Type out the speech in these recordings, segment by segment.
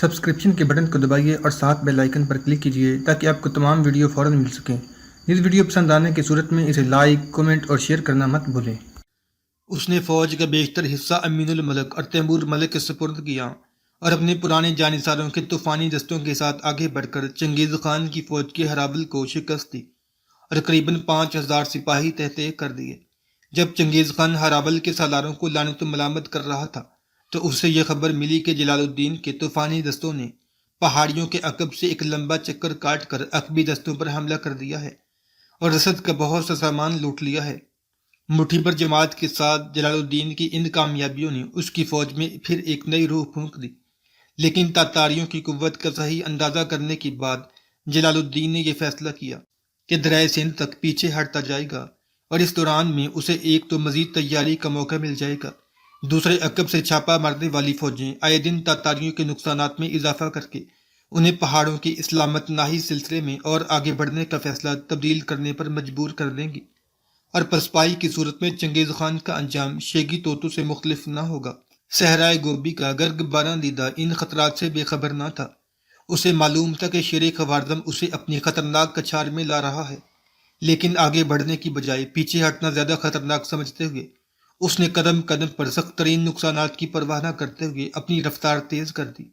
Subscription کے button کو دبائیے اور ساتھ بیل آئیکن پر کلک کیجیے تاکہ آپ کو تمام ویڈیو فوراً مل سکیں۔ اس ویڈیو پسند آنے کی صورت میں اسے لائک، کمنٹ اور شیئر کرنا مت بھولیں۔ اس نے فوج کا بیشتر حصہ امین الملک اور تیمور ملک کے سپرد کیا اور اپنے پرانے جانثاروں کے طوفانی دستوں کے ساتھ آگے بڑھ کر چنگیز خان کی فوج کے ہرابل کو شکست دی اور قریباً 5000 سپاہی تحت کر دیے۔ جب چنگیز خان ہرابل کے سالاروں کو لعنت و ملامت کر رہا تھا تو اس سے یہ خبر ملی کہ جلال الدین کے طوفانی دستوں نے پہاڑیوں کے عقب سے ایک لمبا چکر کاٹ کر عقبی دستوں پر حملہ کر دیا ہے اور رسد کا بہت سا سامان لوٹ لیا ہے۔ مٹھی پر جماعت کے ساتھ جلال الدین کی ان کامیابیوں نے اس کی فوج میں پھر ایک نئی روح پھونک دی، لیکن تاتاریوں کی قوت کا صحیح اندازہ کرنے کے بعد جلال الدین نے یہ فیصلہ کیا کہ دریائے سندھ تک پیچھے ہٹتا جائے گا اور اس دوران میں اسے ایک تو مزید تیاری کا موقع مل جائے گا، دوسرے عقب سے چھاپا مارنے والی فوجیں آئے دن تاتاریوں کے نقصانات میں اضافہ کر کے انہیں پہاڑوں کی اسلامت ناہی سلسلے میں اور آگے بڑھنے کا فیصلہ تبدیل کرنے پر مجبور کر دیں گی، اور پسپائی کی صورت میں چنگیز خان کا انجام شیگی توتو سے مختلف نہ ہوگا۔ صحرائے گوبی کا گرگ بارہ دیدہ ان خطرات سے بے خبر نہ تھا۔ اسے معلوم تھا کہ شیر خوارزم اسے اپنی خطرناک کچھار میں لا رہا ہے، لیکن آگے بڑھنے کی بجائے پیچھے ہٹنا زیادہ خطرناک سمجھتے ہوئے اس نے قدم قدم پر سخت ترین نقصانات کی پرواہ نہ کرتے ہوئے اپنی رفتار تیز کر دی۔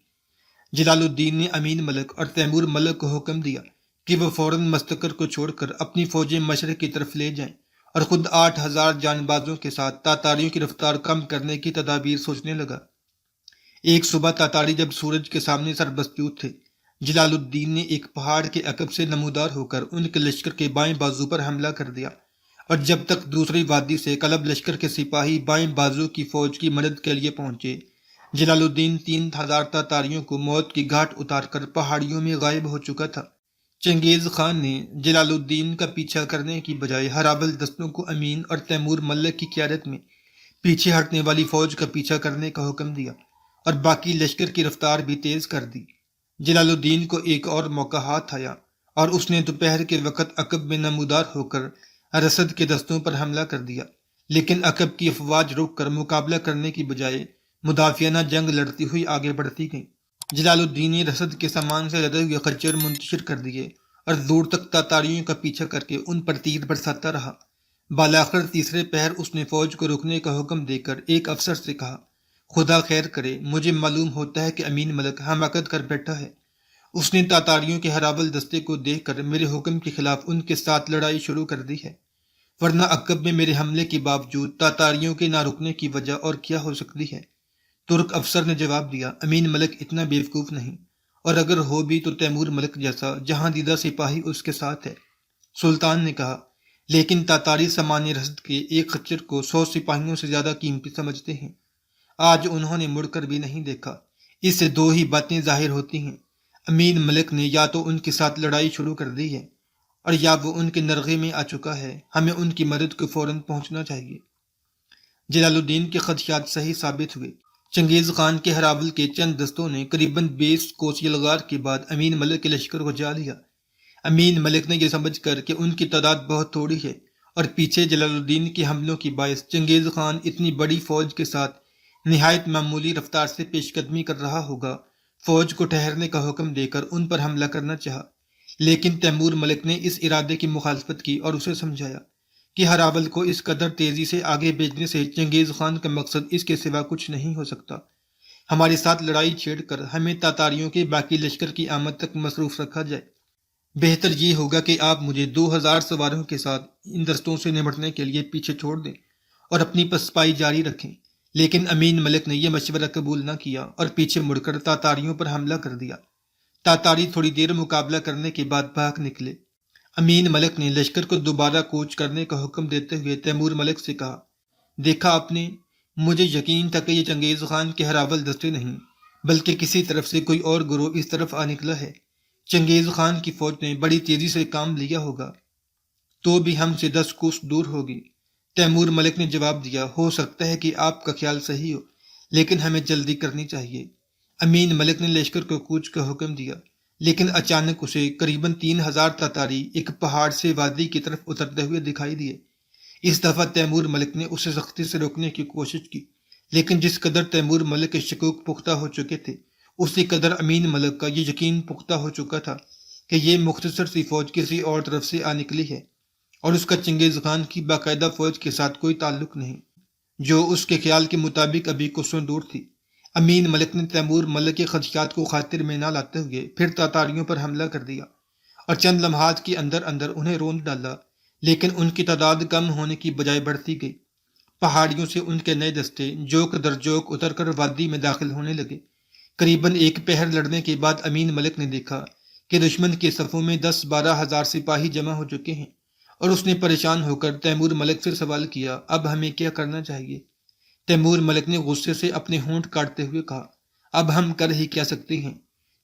جلال الدین نے امین ملک اور تیمور ملک کو حکم دیا کہ وہ فوراً مستقر کو چھوڑ کر اپنی فوجیں مشرق کی طرف لے جائیں اور خود 8000 جان بازوں کے ساتھ تاتاریوں کی رفتار کم کرنے کی تدابیر سوچنے لگا۔ ایک صبح تاتاری جب سورج کے سامنے سربستیوت تھے، جلال الدین نے ایک پہاڑ کے عقب سے نمودار ہو کر ان کے لشکر کے بائیں بازو پر حملہ کر دیا، اور جب تک دوسری وادی سے کلب لشکر کے سپاہی بائیں بازو کی فوج کی مدد کے لیے پہنچے، جلال الدین 3000 تاتاریوں کو موت کی گھاٹ اتار کر پہاڑیوں میں غائب ہو چکا تھا۔ چنگیز خان نے جلال الدین کا پیچھا کرنے کی بجائے ہرابل دستوں کو امین اور تیمور ملک کی قیادت میں پیچھے ہٹنے والی فوج کا پیچھا کرنے کا حکم دیا اور باقی لشکر کی رفتار بھی تیز کر دی۔ جلال الدین کو ایک اور موقع ہاتھ آیا اور اس نے دوپہر کے وقت عقب میں نمودار ہو کر رسد کے دستوں پر حملہ کر دیا، لیکن عقب کی افواج رک کر مقابلہ کرنے کی بجائے مدافعانہ جنگ لڑتی ہوئی آگے بڑھتی گئیں۔ جلال الدین نے رسد کے سامان سے لدے ہوئے خچر منتشر کر دیے اور دور تک تاتاریوں کا پیچھا کر کے ان پر تیر برساتا رہا۔ بالاخر تیسرے پہر اس نے فوج کو رکنے کا حکم دے کر ایک افسر سے کہا، خدا خیر کرے، مجھے معلوم ہوتا ہے کہ امین ملک حماقت کر بیٹھا ہے۔ اس نے تاتاریوں کے ہرابل دستے کو دیکھ کر میرے حکم کے خلاف ان کے ساتھ لڑائی شروع کر دی ہے، ورنہ عقب میں میرے حملے کے باوجود تاتاریوں کے نہ رکنے کی وجہ اور کیا ہو سکتی ہے؟ ترک افسر نے جواب دیا، امین ملک اتنا بیوقوف نہیں، اور اگر ہو بھی تو تیمور ملک جیسا جہاں دیدہ سپاہی اس کے ساتھ ہے۔ سلطان نے کہا، لیکن تاتاری سامان رسد کے ایک خچر کو 100 سپاہیوں سے زیادہ قیمتی سمجھتے ہیں۔ آج انہوں نے مڑ کر بھی نہیں دیکھا۔ اس سے دو ہی باتیں ظاہر ہوتی ہیں، امین ملک نے یا تو ان کے ساتھ لڑائی شروع کر دی ہے اور یا وہ ان کے نرغے میں آ چکا ہے۔ ہمیں ان کی مدد کو فوراً پہنچنا چاہیے۔ جلال الدین کے خدشات صحیح ثابت ہوئے۔ چنگیز خان کے ہرابل کے چند دستوں نے قریباً 20 کوس یلغار کے بعد امین ملک کے لشکر کو جا لیا۔ امین ملک نے یہ سمجھ کر کہ ان کی تعداد بہت تھوڑی ہے اور پیچھے جلال الدین کے حملوں کے باعث چنگیز خان اتنی بڑی فوج کے ساتھ نہایت معمولی رفتار سے پیش قدمی کر رہا ہوگا، فوج کو ٹھہرنے کا حکم دے کر ان پر حملہ کرنا چاہا، لیکن تیمور ملک نے اس ارادے کی مخالفت کی اور اسے سمجھایا کہ ہرابل کو اس قدر تیزی سے آگے بھیجنے سے چنگیز خان کا مقصد اس کے سوا کچھ نہیں ہو سکتا۔ ہمارے ساتھ لڑائی چھیڑ کر ہمیں تاتاریوں کے باقی لشکر کی آمد تک مصروف رکھا جائے۔ بہتر یہ ہوگا کہ آپ مجھے 2000 سواروں کے ساتھ ان دستوں سے نمٹنے کے لیے پیچھے چھوڑ دیں اور اپنی پسپائی جاری رکھیں۔ لیکن امین ملک نے یہ مشورہ قبول نہ کیا اور پیچھے مڑ کر تاتاریوں پر حملہ کر دیا۔ تاتاری تھوڑی دیر مقابلہ کرنے کے بعد بھاگ نکلے۔ امین ملک نے لشکر کو دوبارہ کوچ کرنے کا حکم دیتے ہوئے تیمور ملک سے کہا، دیکھا آپ نے، مجھے یقین تھا کہ یہ چنگیز خان کے ہرابل دستے نہیں بلکہ کسی طرف سے کوئی اور گروہ اس طرف آ نکلا ہے۔ چنگیز خان کی فوج نے بڑی تیزی سے کام لیا ہوگا تو بھی ہم سے 10 کوس دور ہوگی۔ تیمور ملک نے جواب دیا، ہو سکتا ہے کہ آپ کا خیال صحیح ہو، لیکن ہمیں جلدی کرنی چاہیے۔ امین ملک نے لشکر کو کوچ کا حکم دیا، لیکن اچانک اسے قریباً 3000 تاتاری ایک پہاڑ سے وادی کی طرف اترتے ہوئے دکھائی دیے۔ اس دفعہ تیمور ملک نے اسے سختی سے روکنے کی کوشش کی، لیکن جس قدر تیمور ملک کے شکوک پختہ ہو چکے تھے اسی قدر امین ملک کا یہ یقین پختہ ہو چکا تھا کہ یہ مختصر سی فوج کسی اور طرف سے آ نکلی ہے اور اس کا چنگیز خان کی باقاعدہ فوج کے ساتھ کوئی تعلق نہیں، جو اس کے خیال کے مطابق ابھی کوسوں دور تھی۔ امین ملک نے تیمور ملک کے خدشات کو خاطر میں نہ لاتے ہوئے پھر تاتاریوں پر حملہ کر دیا اور چند لمحات کے اندر اندر انہیں روند ڈالا، لیکن ان کی تعداد کم ہونے کی بجائے بڑھتی گئی۔ پہاڑیوں سے ان کے نئے دستے جوک در جوک اتر کر وادی میں داخل ہونے لگے۔ قریباً ایک پہر لڑنے کے بعد امین ملک نے دیکھا کہ دشمن کے صفوں میں 10-12 ہزار سپاہی جمع ہو چکے ہیں، اور اس نے پریشان ہو کر تیمور ملک سے سوال کیا، اب ہمیں کیا کرنا چاہیے؟ تیمور ملک نے غصے سے اپنے ہونٹ کاٹتے ہوئے کہا، اب ہم کر ہی کیا سکتے ہیں؟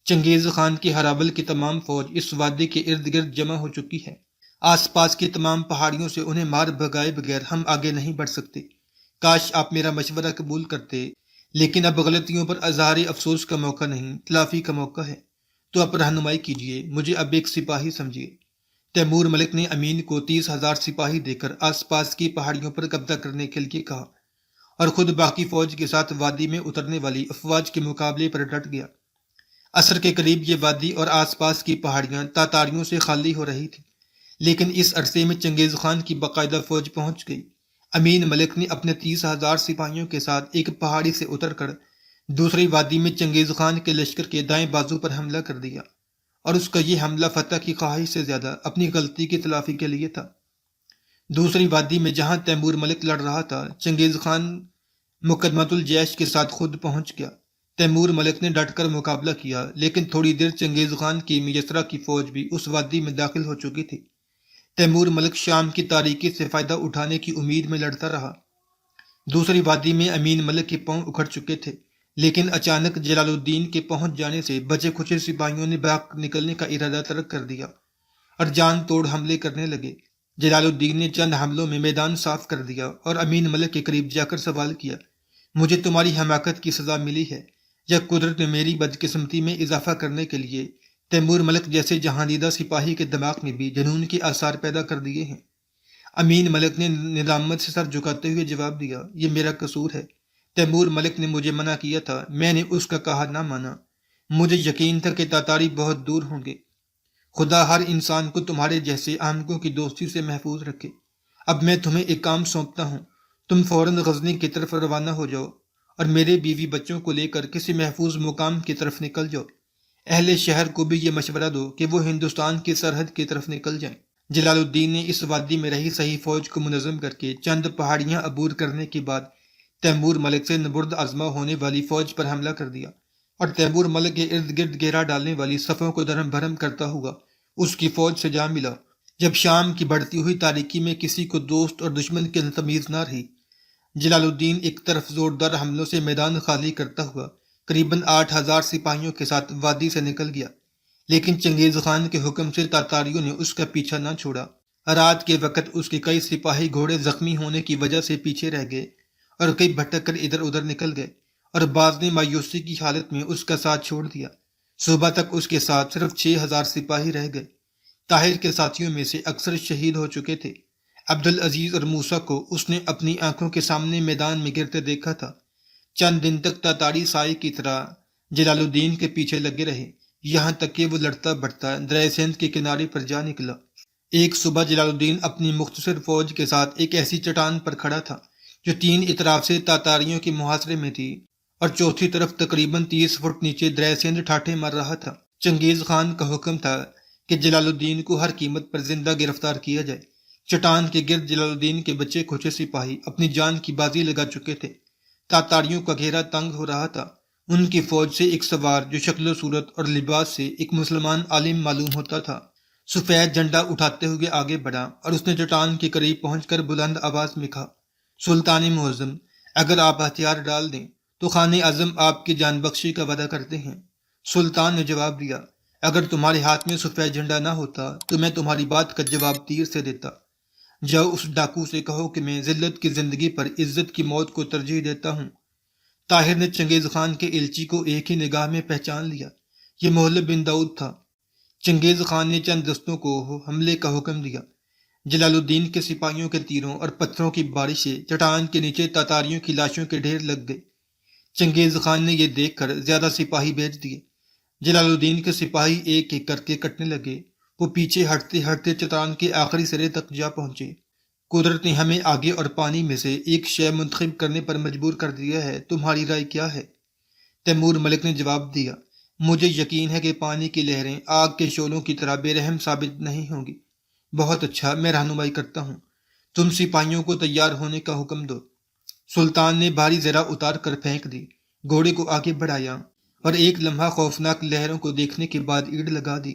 چنگیز خان کی ہراول کی تمام فوج اس وادی کے ارد گرد جمع ہو چکی ہے۔ آس پاس کی تمام پہاڑیوں سے انہیں مار بھگائے بغیر ہم آگے نہیں بڑھ سکتے۔ کاش آپ میرا مشورہ قبول کرتے، لیکن اب غلطیوں پر اظہار افسوس کا موقع نہیں، تلافی کا موقع ہے۔ تو آپ رہنمائی کیجیے، مجھے اب ایک سپاہی سمجھیے۔ تیمور ملک نے امین کو 30,000 سپاہی دے کر آس پاس کی پہاڑیوں پر قبضہ کرنے کے لیے کہا اور خود باقی فوج کے ساتھ وادی میں اترنے والی افواج کے مقابلے پر ڈٹ گیا۔ عصر کے قریب یہ وادی اور آس پاس کی پہاڑیاں تاتاریوں سے خالی ہو رہی تھی، لیکن اس عرصے میں چنگیز خان کی باقاعدہ فوج پہنچ گئی۔ امین ملک نے اپنے 30,000 سپاہیوں کے ساتھ ایک پہاڑی سے اتر کر دوسری وادی میں چنگیز خان کے لشکر کے دائیں بازو پر حملہ کر دیا، اور اس کا یہ حملہ فتح کی خواہش سے زیادہ اپنی غلطی کی تلافی کے لیے تھا۔ دوسری وادی میں جہاں تیمور ملک لڑ رہا تھا، چنگیز خان مقدمۃ الجیش کے ساتھ خود پہنچ گیا۔ تیمور ملک نے ڈٹ کر مقابلہ کیا، لیکن تھوڑی دیر چنگیز خان کی میسرہ کی فوج بھی اس وادی میں داخل ہو چکی تھی۔ تیمور ملک شام کی تاریکی سے فائدہ اٹھانے کی امید میں لڑتا رہا۔ دوسری وادی میں امین ملک کے پاؤں اکھڑ چکے تھے، لیکن اچانک جلال الدین کے پہنچ جانے سے بچے کھچے سپاہیوں نے بھاگ نکلنے کا ارادہ ترک کر دیا اور جان توڑ حملے کرنے لگے۔ جلال الدین نے چند حملوں میں میدان صاف کر دیا اور امین ملک کے قریب جا کر سوال کیا، مجھے تمہاری حماقت کی سزا ملی ہے یا قدرت نے میری بدقسمتی میں اضافہ کرنے کے لیے تیمور ملک جیسے جہاندیدہ سپاہی کے دماغ میں بھی جنون کے آثار پیدا کر دیے ہیں؟ امین ملک نے ندامت سے سر جھکاتے ہوئے جواب دیا، یہ میرا قصور ہے۔ تیمور ملک نے مجھے منع کیا تھا، میں نے اس کا کہا نہ مانا۔ مجھے یقین تھا کہ تاتاری بہت دور ہوں گے۔ خدا ہر انسان کو تمہارے جیسے احمقوں کی دوستی سے محفوظ رکھے۔ اب میں تمہیں ایک کام سونپتا ہوں، تم فوراً غزنی کی طرف روانہ ہو جاؤ اور میرے بیوی بچوں کو لے کر کسی محفوظ مقام کی طرف نکل جاؤ۔ اہل شہر کو بھی یہ مشورہ دو کہ وہ ہندوستان کی سرحد کی طرف نکل جائیں۔ جلال الدین نے اس وادی میں رہی صحیح فوج کو منظم کر کے چند پہاڑیاں عبور کرنے کے بعد تیمور ملک سے نبرد آزما ہونے والی فوج پر حملہ کر دیا اور تیمور ملک کے ارد گرد گھیرا ڈالنے والی صفوں کو درہم بھرم کرتا ہوا اس کی فوج سے جا ملا۔ جب شام کی بڑھتی ہوئی تاریکی میں کسی کو دوست اور دشمن کی تمیز نہ رہی، جلال الدین ایک طرف زوردار حملوں سے میدان خالی کرتا ہوا قریباً 8,000 سپاہیوں کے ساتھ وادی سے نکل گیا، لیکن چنگیز خان کے حکم سے تاتاریوں نے اس کا پیچھا نہ چھوڑا۔ رات کے وقت اس کے کئی سپاہی گھوڑے زخمی ہونے کی وجہ سے پیچھے رہ گئے اور کئی بھٹک کر ادھر ادھر نکل گئے اور بعض نے مایوسی کی حالت میں اس کا ساتھ چھوڑ دیا۔ صبح تک اس کے ساتھ صرف 6,000 سپاہی رہ گئے۔ طاہر کے ساتھیوں میں سے اکثر شہید ہو چکے تھے۔ عبدالعزیز اور موسیٰ کو اس نے اپنی آنکھوں کے سامنے میدان میں گرتے دیکھا تھا۔ چند دن تک تاتاری سائے کی طرح جلال الدین کے پیچھے لگے رہے، یہاں تک کہ وہ لڑتا بڑھتا دریا سندھ کے کنارے پر جا نکلا۔ ایک صبح جلال الدین اپنی مختصر فوج کے ساتھ ایک ایسی چٹان پر کھڑا تھا جو 3 اطراف سے تاتاریوں کے محاصرے میں تھی اور چوتھی طرف تقریباً 30 فٹ نیچے دریا سندھ ٹھاٹھے مار رہا تھا۔ چنگیز خان کا حکم تھا کہ جلال الدین کو ہر قیمت پر زندہ گرفتار کیا جائے۔ چٹان کے گرد جلال الدین کے بچے کھچے سپاہی اپنی جان کی بازی لگا چکے تھے۔ تاتاریوں کا گھیرا تنگ ہو رہا تھا۔ ان کی فوج سے ایک سوار جو شکل و صورت اور لباس سے ایک مسلمان عالم معلوم ہوتا تھا، سفید جھنڈا اٹھاتے ہوئے آگے بڑھا اور اس نے چٹان کے قریب پہنچ کر بلند آواز میں کہا، سلطان معظم، اگر آپ ہتھیار ڈال دیں تو خان اعظم آپ کی جان بخشی کا وعدہ کرتے ہیں۔ سلطان نے جواب دیا، اگر تمہارے ہاتھ میں سفید جھنڈا نہ ہوتا تو میں تمہاری بات کا جواب تیر سے دیتا۔ جاؤ اس ڈاکو سے کہو کہ میں ذلت کی زندگی پر عزت کی موت کو ترجیح دیتا ہوں۔ طاہر نے چنگیز خان کے الچی کو ایک ہی نگاہ میں پہچان لیا، یہ محلب بن داؤد تھا۔ چنگیز خان نے چند دستوں کو حملے کا حکم دیا۔ جلال الدین کے سپاہیوں کے تیروں اور پتھروں کی بارش سے چٹان کے نیچے تاتاریوں کی لاشوں کے ڈھیر لگ گئے۔ چنگیز خان نے یہ دیکھ کر زیادہ سپاہی بھیج دیے۔ جلال الدین کے سپاہی ایک ایک کر کے کٹنے لگے۔ وہ پیچھے ہٹتے ہٹتے چٹان کے آخری سرے تک جا پہنچے۔ قدرت نے ہمیں آگے اور پانی میں سے ایک شے منتخب کرنے پر مجبور کر دیا ہے، تمہاری رائے کیا ہے؟ تیمور ملک نے جواب دیا، مجھے یقین ہے کہ پانی کی لہریں آگ کے شعلوں کی طرح بے رحم ثابت نہیں ہوں گی۔ بہت اچھا، میں رہنمائی کرتا ہوں، تم سپاہیوں کو تیار ہونے کا حکم دو۔ سلطان نے بھاری زرہ اتار کر پھینک دی، گھوڑے کو آگے بڑھایا اور ایک لمحہ خوفناک لہروں کو دیکھنے کے بعد ایڑ لگا دی۔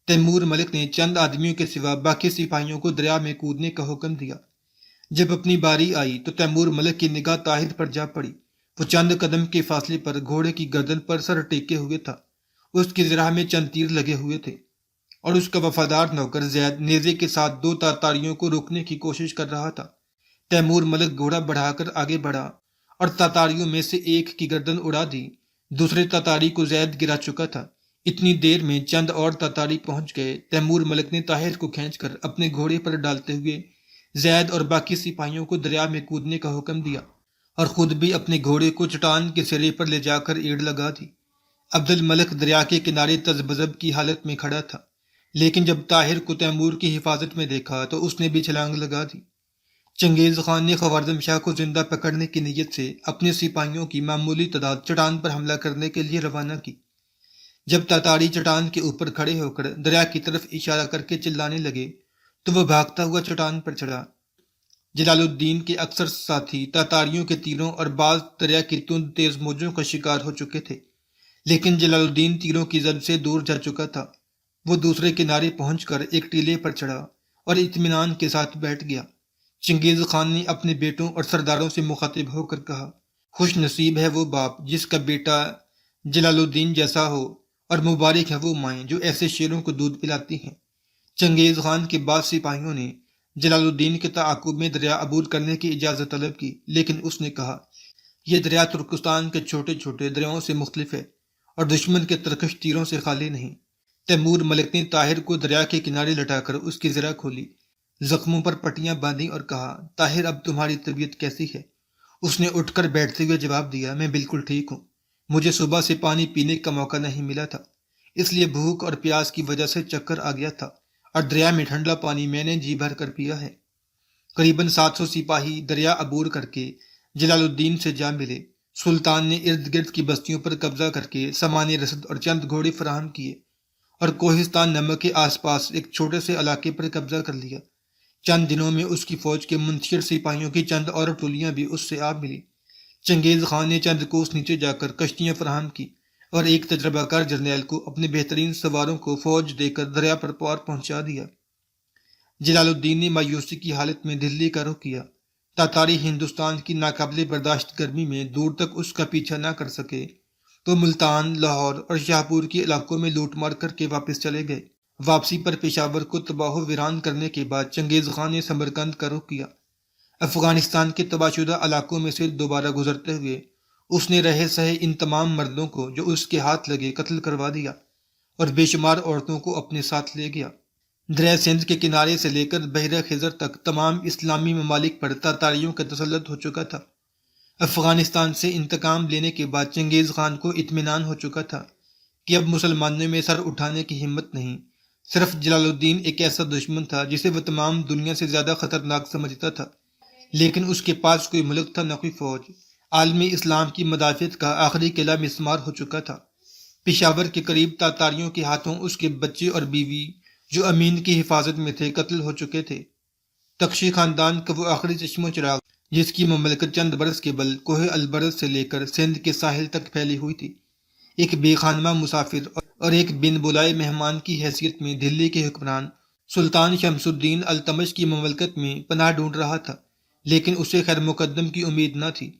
تیمور ملک نے چند آدمیوں کے سوا باقی سپاہیوں کو دریا میں کودنے کا حکم دیا۔ جب اپنی باری آئی تو تیمور ملک کی نگاہ طاہر پر جا پڑی۔ وہ چند قدم کے فاصلے پر گھوڑے کی گردن پر سر ٹیکے ہوئے تھا۔ اس کی زرہ میں چند تیر لگے ہوئے تھے اور اس کا وفادار نوکر زید نیزے کے ساتھ دو تاتاریوں کو روکنے کی کوشش کر رہا تھا۔ تیمور ملک گھوڑا بڑھا کر آگے بڑھا اور تاتاریوں میں سے ایک کی گردن اڑا دی۔ دوسرے تاتاری کو زید گرا چکا تھا۔ اتنی دیر میں چند اور تاتاری پہنچ گئے۔ تیمور ملک نے طاہر کو کھینچ کر اپنے گھوڑے پر ڈالتے ہوئے زید اور باقی سپاہیوں کو دریا میں کودنے کا حکم دیا اور خود بھی اپنے گھوڑے کو چٹان کے سرے پر لے جا کر ایڑ لگا دی۔ عبد الملک دریا کے کنارے تذبذب کی حالت میں کھڑا تھا، لیکن جب طاہر کو تیمور کی حفاظت میں دیکھا تو اس نے بھی چھلانگ لگا دی۔ چنگیز خان نے خوارزم شاہ کو زندہ پکڑنے کی نیت سے اپنے سپاہیوں کی معمولی تعداد چٹان پر حملہ کرنے کے لیے روانہ کی۔ جب تاتاری چٹان کے اوپر کھڑے ہو کر دریا کی طرف اشارہ کر کے چلانے لگے تو وہ بھاگتا ہوا چٹان پر چڑھا۔ جلال الدین کے اکثر ساتھی تاتاریوں کے تیروں اور بعض دریا کی تند تیز موجوں کا شکار ہو چکے تھے، لیکن جلال الدین تیروں کی زد سے دور جا چکا تھا۔ وہ دوسرے کنارے پہنچ کر ایک ٹیلے پر چڑھا اور اطمینان کے ساتھ بیٹھ گیا۔ چنگیز خان نے اپنے بیٹوں اور سرداروں سے مخاطب ہو کر کہا، خوش نصیب ہے وہ باپ جس کا بیٹا جلال الدین جیسا ہو، اور مبارک ہے وہ مائیں جو ایسے شیروں کو دودھ پلاتی ہیں۔ چنگیز خان کے بعض سپاہیوں نے جلال الدین کے تعاقب میں دریا عبور کرنے کی اجازت طلب کی، لیکن اس نے کہا، یہ دریا ترکستان کے چھوٹے چھوٹے دریاؤں سے مختلف ہے اور دشمن کے ترکش تیروں سے خالی نہیں۔ تیمور ملک نے طاہر کو دریا کے کنارے لٹا کر اس کی زرہ کھولی، زخموں پر پٹیاں باندھی اور کہا، طاہر اب تمہاری طبیعت کیسی ہے؟ اس نے اٹھ کر بیٹھتے ہوئے جواب دیا، میں بالکل ٹھیک ہوں۔ مجھے صبح سے پانی پینے کا موقع نہیں ملا تھا، اس لیے بھوک اور پیاس کی وجہ سے چکر آ گیا تھا، اور دریا میں ٹھنڈا پانی میں نے جی بھر کر پیا ہے۔ قریباً 700 سپاہی دریا عبور کر کے جلال الدین سے جا ملے۔ سلطان نے ارد گرد کی بستیوں پر قبضہ کر کے سامان رسد اور چند گھوڑے فراہم کیے اور کوہستان نمک کے آس پاس ایک چھوٹے سے علاقے پر قبضہ کر لیا۔ چند دنوں میں اس کی فوج کے منتشر سپاہیوں کی چند اور ٹولیاں بھی اس سے آ ملی۔ چنگیز خان نے چند کوس نیچے جا کر کشتیاں فراہم کی اور ایک تجربہ کار جرنیل کو اپنے بہترین سواروں کو فوج دے کر دریا پر پار پہنچا دیا۔ جلال الدین نے مایوسی کی حالت میں دلی کا رخ کیا۔ تاتاری ہندوستان کی ناقابل برداشت گرمی میں دور تک اس کا پیچھا نہ کر سکے تو ملتان، لاہور اور شاہپور کے علاقوں میں لوٹ مار کر کے واپس چلے گئے۔ واپسی پر پشاور کو تباہ و ویران کرنے کے بعد چنگیز خان نے سمرقند کا رخ کیا۔ افغانستان کے تباہ شدہ علاقوں میں سے دوبارہ گزرتے ہوئے اس نے رہے سہے ان تمام مردوں کو جو اس کے ہاتھ لگے قتل کروا دیا اور بے شمار عورتوں کو اپنے ساتھ لے گیا۔ دریا سندھ کے کنارے سے لے کر بحیرہ خزر تک تمام اسلامی ممالک پر تاتاریوں کا تسلط ہو چکا تھا۔ افغانستان سے انتقام لینے کے بعد چنگیز خان کو اطمینان ہو چکا تھا کہ اب مسلمانوں میں سر اٹھانے کی ہمت نہیں۔ صرف جلال الدین ایک ایسا دشمن تھا جسے وہ تمام دنیا سے زیادہ خطرناک سمجھتا تھا، لیکن اس کے پاس کوئی ملک تھا نہ کوئی فوج۔ عالم اسلام کی مدافعت کا آخری قلعہ مسمار ہو چکا تھا۔ پشاور کے قریب تاتاریوں کے ہاتھوں اس کے بچے اور بیوی جو امین کی حفاظت میں تھے قتل ہو چکے تھے۔ تخشی خاندان کا وہ آخری چشم و چراغ جس کی مملکت چند برس کے بل کوہ البرز سے لے کر سندھ کے ساحل تک پھیلی ہوئی تھی، ایک بے خانمہ مسافر اور ایک بن بلائے مہمان کی حیثیت میں دلی کے حکمران سلطان شمس الدین التمش کی مملکت میں پناہ ڈھونڈ رہا تھا، لیکن اسے خیر مقدم کی امید نہ تھی۔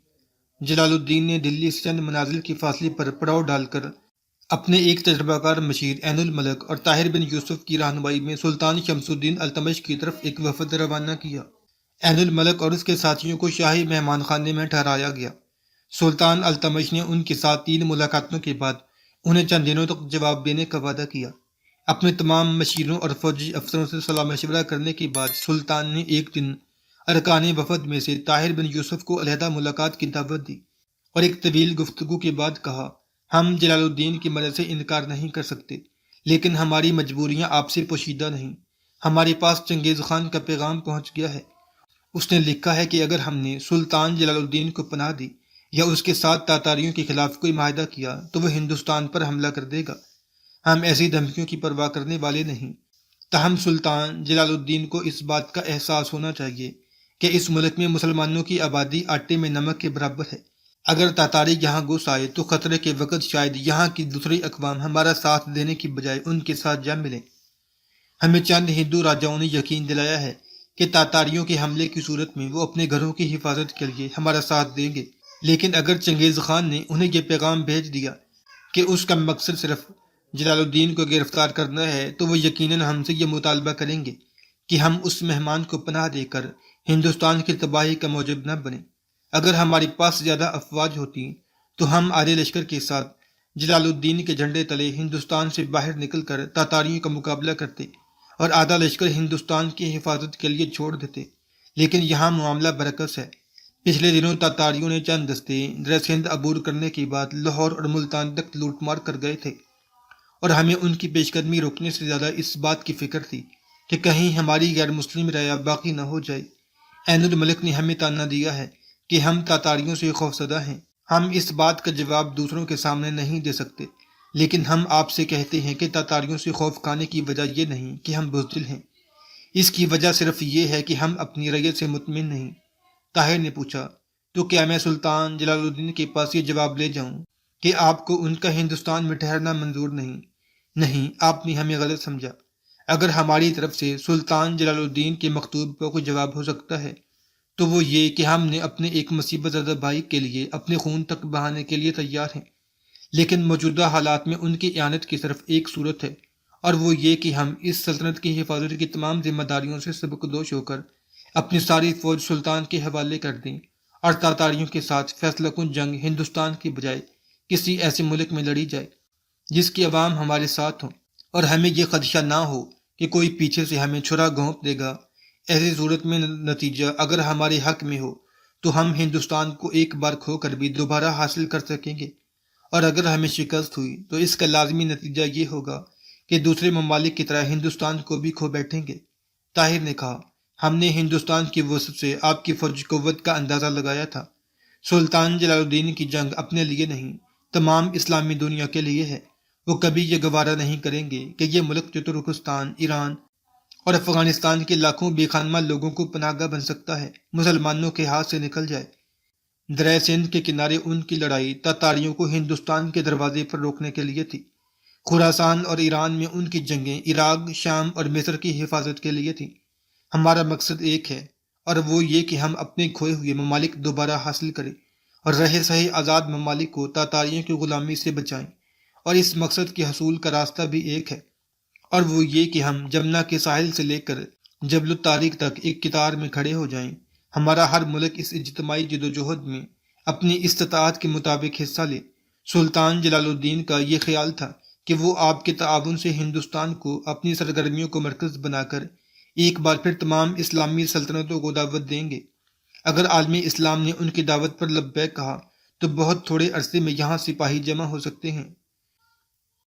جلال الدین نے دلی سے چند منازل کے فاصلے پر پڑاؤ ڈال کر اپنے ایک تجربہ کار مشیر عین الملک اور طاہر بن یوسف کی رہنمائی میں سلطان شمس الدین التمش کی طرف ایک وفد روانہ کیا۔ عین الملک اور اس کے ساتھیوں کو شاہی مہمان خانے میں ٹھہرایا گیا۔ سلطان التمش نے ان کے ساتھ 3 ملاقاتوں کے بعد انہیں چند دنوں تک جواب دینے کا وعدہ کیا۔ اپنے تمام مشیروں اور فوجی افسروں سے صلاح مشورہ کرنے کے بعد سلطان نے ایک دن ارکان وفد میں سے طاہر بن یوسف کو علیحدہ ملاقات کی دعوت دی اور ایک طویل گفتگو کے بعد کہا، ہم جلال الدین کی مدد سے انکار نہیں کر سکتے، لیکن ہماری مجبوریاں آپ سے پوشیدہ نہیں۔ ہمارے پاس چنگیز خان کا پیغام پہنچ گیا ہے۔ اس نے لکھا ہے کہ اگر ہم نے سلطان جلال الدین کو پناہ دی یا اس کے ساتھ تاتاریوں کے خلاف کوئی معاہدہ کیا تو وہ ہندوستان پر حملہ کر دے گا۔ ہم ایسی دھمکیوں کی پرواہ کرنے والے نہیں۔ تاہم سلطان جلال الدین کو اس بات کا احساس ہونا چاہیے کہ اس ملک میں مسلمانوں کی آبادی آٹے میں نمک کے برابر ہے۔ اگر تاتاری یہاں گھس آئے تو خطرے کے وقت شاید یہاں کی دوسری اقوام ہمارا ساتھ دینے کی بجائے ان کے ساتھ جا ملیں۔ ہمیں چند ہندو راجاؤں نے یقین دلایا ہے کہ تاتاریوں کے حملے کی صورت میں وہ اپنے گھروں کی حفاظت کے لیے ہمارا ساتھ دیں گے، لیکن اگر چنگیز خان نے انہیں یہ پیغام بھیج دیا کہ اس کا مقصد صرف جلال الدین کو گرفتار کرنا ہے تو وہ یقیناً ہم سے یہ مطالبہ کریں گے کہ ہم اس مہمان کو پناہ دے کر ہندوستان کی تباہی کا موجب نہ بنیں۔ اگر ہمارے پاس زیادہ افواج ہوتی تو ہم آدھے لشکر کے ساتھ جلال الدین کے جھنڈے تلے ہندوستان سے باہر نکل کر تاتاریوں کا مقابلہ کرتے اور آدھا لشکر ہندوستان کی حفاظت کے لیے چھوڑ دیتے، لیکن یہاں معاملہ برعکس ہے۔ پچھلے دنوں تاتاریوں نے چند دستے در سندھ عبور کرنے کے بعد لاہور اور ملتان تک لوٹ مار کر گئے تھے، اور ہمیں ان کی پیش قدمی روکنے سے زیادہ اس بات کی فکر تھی کہ کہیں ہماری غیر مسلم رعایا باقی نہ ہو جائے۔ عین الملک نے ہمیں تانا دیا ہے کہ ہم تاتاریوں سے خوفزدہ ہیں۔ ہم اس بات کا جواب دوسروں کے سامنے نہیں دے سکتے، لیکن ہم آپ سے کہتے ہیں کہ تاتاریوں سے خوف کھانے کی وجہ یہ نہیں کہ ہم بزدل ہیں، اس کی وجہ صرف یہ ہے کہ ہم اپنی ریت سے مطمئن نہیں۔ طاہر نے پوچھا، تو کیا میں سلطان جلال الدین کے پاس یہ جواب لے جاؤں کہ آپ کو ان کا ہندوستان میں ٹھہرنا منظور نہیں؟ نہیں، آپ نے ہمیں غلط سمجھا۔ اگر ہماری طرف سے سلطان جلال الدین کے مکتوب پر کوئی جواب ہو سکتا ہے تو وہ یہ کہ ہم نے اپنے ایک مصیبت زدہ بھائی کے لیے اپنے خون تک بہانے کے لیے تیار ہیں، لیکن موجودہ حالات میں ان کی اعانت کی صرف ایک صورت ہے، اور وہ یہ کہ ہم اس سلطنت کی حفاظت کی تمام ذمہ داریوں سے سبکدوش ہو کر اپنی ساری فوج سلطان کے حوالے کر دیں اور تاتاریوں کے ساتھ فیصلہ کن جنگ ہندوستان کی بجائے کسی ایسے ملک میں لڑی جائے جس کی عوام ہمارے ساتھ ہوں، اور ہمیں یہ خدشہ نہ ہو کہ کوئی پیچھے سے ہمیں چھرا گھونپ دے گا۔ ایسی صورت میں نتیجہ اگر ہمارے حق میں ہو تو ہم ہندوستان کو ایک بار کھو کر بھی دوبارہ حاصل کر سکیں گے، اور اگر ہمیں شکست ہوئی تو اس کا لازمی نتیجہ یہ ہوگا کہ دوسرے ممالک کی طرح ہندوستان کو بھی کھو بیٹھیں گے۔ طاہر نے کہا، ہم نے ہندوستان کی وسعت سے آپ کی فوجی قوت کا اندازہ لگایا تھا۔ سلطان جلال الدین کی جنگ اپنے لیے نہیں، تمام اسلامی دنیا کے لیے ہے۔ وہ کبھی یہ گوارا نہیں کریں گے کہ یہ ملک جو ترکستان، ایران اور افغانستان کے لاکھوں بے خانمہ لوگوں کو پناہ گاہ بن سکتا ہے، مسلمانوں کے ہاتھ سے نکل جائے۔ دریا سندھ کے کنارے ان کی لڑائی تاتاریوں کو ہندوستان کے دروازے پر روکنے کے لیے تھی۔ خراسان اور ایران میں ان کی جنگیں عراق، شام اور مصر کی حفاظت کے لیے تھیں۔ ہمارا مقصد ایک ہے، اور وہ یہ کہ ہم اپنے کھوئے ہوئے ممالک دوبارہ حاصل کریں اور رہے سہے آزاد ممالک کو تاتاریوں کی غلامی سے بچائیں، اور اس مقصد کے حصول کا راستہ بھی ایک ہے، اور وہ یہ کہ ہم جمنا کے ساحل سے لے کر جبل الطارق تک ایک قطار میں کھڑے ہو جائیں۔ ہمارا ہر ملک اس اجتماعی جدوجہد میں اپنی استطاعت کے مطابق حصہ لے۔ سلطان جلال الدین کا یہ خیال تھا کہ وہ آپ کے تعاون سے ہندوستان کو اپنی سرگرمیوں کو مرکز بنا کر ایک بار پھر تمام اسلامی سلطنتوں کو دعوت دیں گے۔ اگر عالم اسلام نے ان کی دعوت پر لبیک کہا تو بہت تھوڑے عرصے میں یہاں سپاہی جمع ہو سکتے ہیں۔